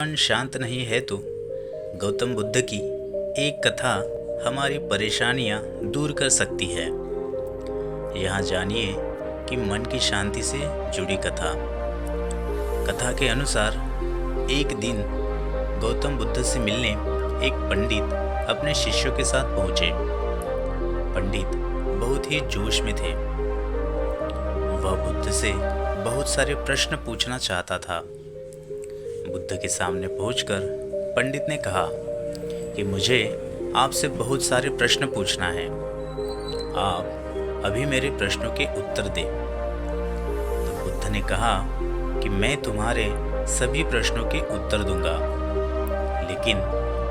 मन शांत नहीं है तो गौतम बुद्ध की एक कथा हमारी परेशानियां दूर कर सकती है। यहाँ जानिए कि मन की शांति से जुड़ी कथा। कथा के अनुसार एक दिन गौतम बुद्ध से मिलने एक पंडित अपने शिष्यों के साथ पहुंचे। पंडित बहुत ही जोश में थे। वह बुद्ध से बहुत सारे प्रश्न पूछना चाहता था। बुद्ध के सामने पहुंचकर पंडित ने कहा कि मुझे आपसे बहुत सारे प्रश्न पूछना है। आप अभी मेरे प्रश्नों के उत्तर दें। तो बुद्ध ने कहा कि मैं तुम्हारे सभी प्रश्नों के उत्तर दूंगा, लेकिन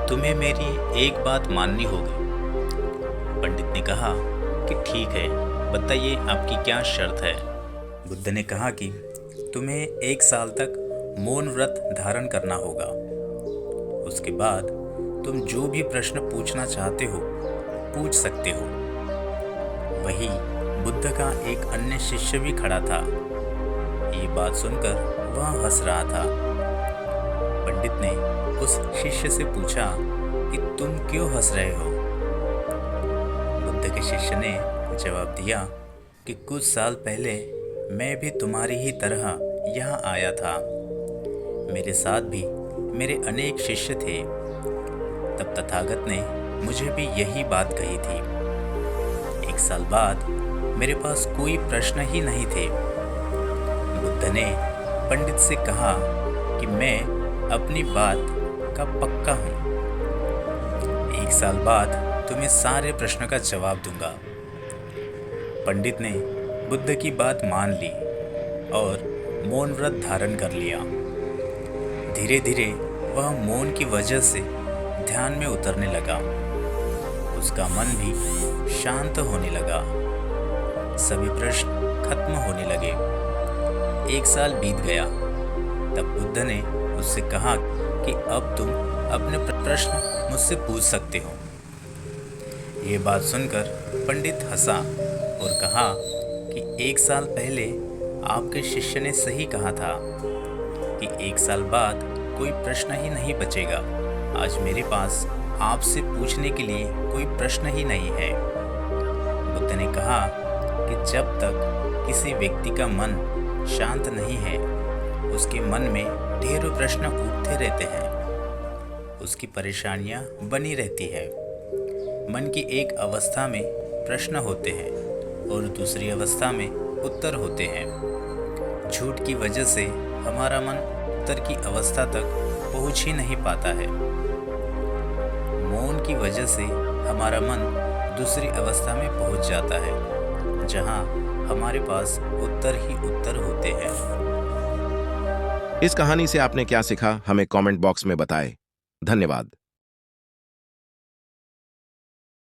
तुम्हें मेरी एक बात माननी होगी। पंडित ने कहा कि ठीक है, बताइए आपकी क्या शर्त है। बुद्ध ने कहा कि तुम्हें 1 साल तक मौन व्रत धारण करना होगा। उसके बाद तुम जो भी प्रश्न पूछना चाहते हो पूछ सकते हो। वही बुद्ध का एक अन्य शिष्य भी खड़ा था। ये बात सुनकर वह हंस रहा था। पंडित ने उस शिष्य से पूछा कि तुम क्यों हंस रहे हो। बुद्ध के शिष्य ने जवाब दिया कि कुछ साल पहले मैं भी तुम्हारी ही तरह यहाँ आया था। मेरे साथ भी मेरे अनेक शिष्य थे। तब तथागत ने मुझे भी यही बात कही थी। 1 साल बाद मेरे पास कोई प्रश्न ही नहीं थे। बुद्ध ने पंडित से कहा कि मैं अपनी बात का पक्का हूँ। 1 साल बाद तुम्हें सारे प्रश्नों का जवाब दूंगा। पंडित ने बुद्ध की बात मान ली और मौन व्रत धारण कर लिया। धीरे धीरे वह मौन की वजह से ध्यान में उतरने लगा। उसका मन भी शांत होने लगा। सभी प्रश्न खत्म होने लगे। 1 साल बीत गया। तब बुद्ध ने उससे कहा कि अब तुम अपने प्रश्न मुझसे पूछ सकते हो। ये बात सुनकर पंडित हंसा और कहा कि 1 साल पहले आपके शिष्य ने सही कहा था कि 1 साल बाद कोई प्रश्न ही नहीं बचेगा। आज मेरे पास आपसे पूछने के लिए कोई प्रश्न ही नहीं है। बुद्ध ने कहा कि जब तक किसी व्यक्ति का मन शांत नहीं है, उसके मन में ढेरों प्रश्न उठते रहते हैं। उसकी परेशानियां बनी रहती है। मन की एक अवस्था में प्रश्न होते हैं और दूसरी अवस्था में उत्तर होते हैं। झूठ की वजह से हमारा मन उत्तर की अवस्था तक पहुंच ही नहीं पाता है। मौन की वजह से हमारा मन दूसरी अवस्था में पहुंच जाता है, जहां हमारे पास उत्तर ही उत्तर होते हैं। इस कहानी से आपने क्या सीखा, हमें कमेंट बॉक्स में बताएं। धन्यवाद।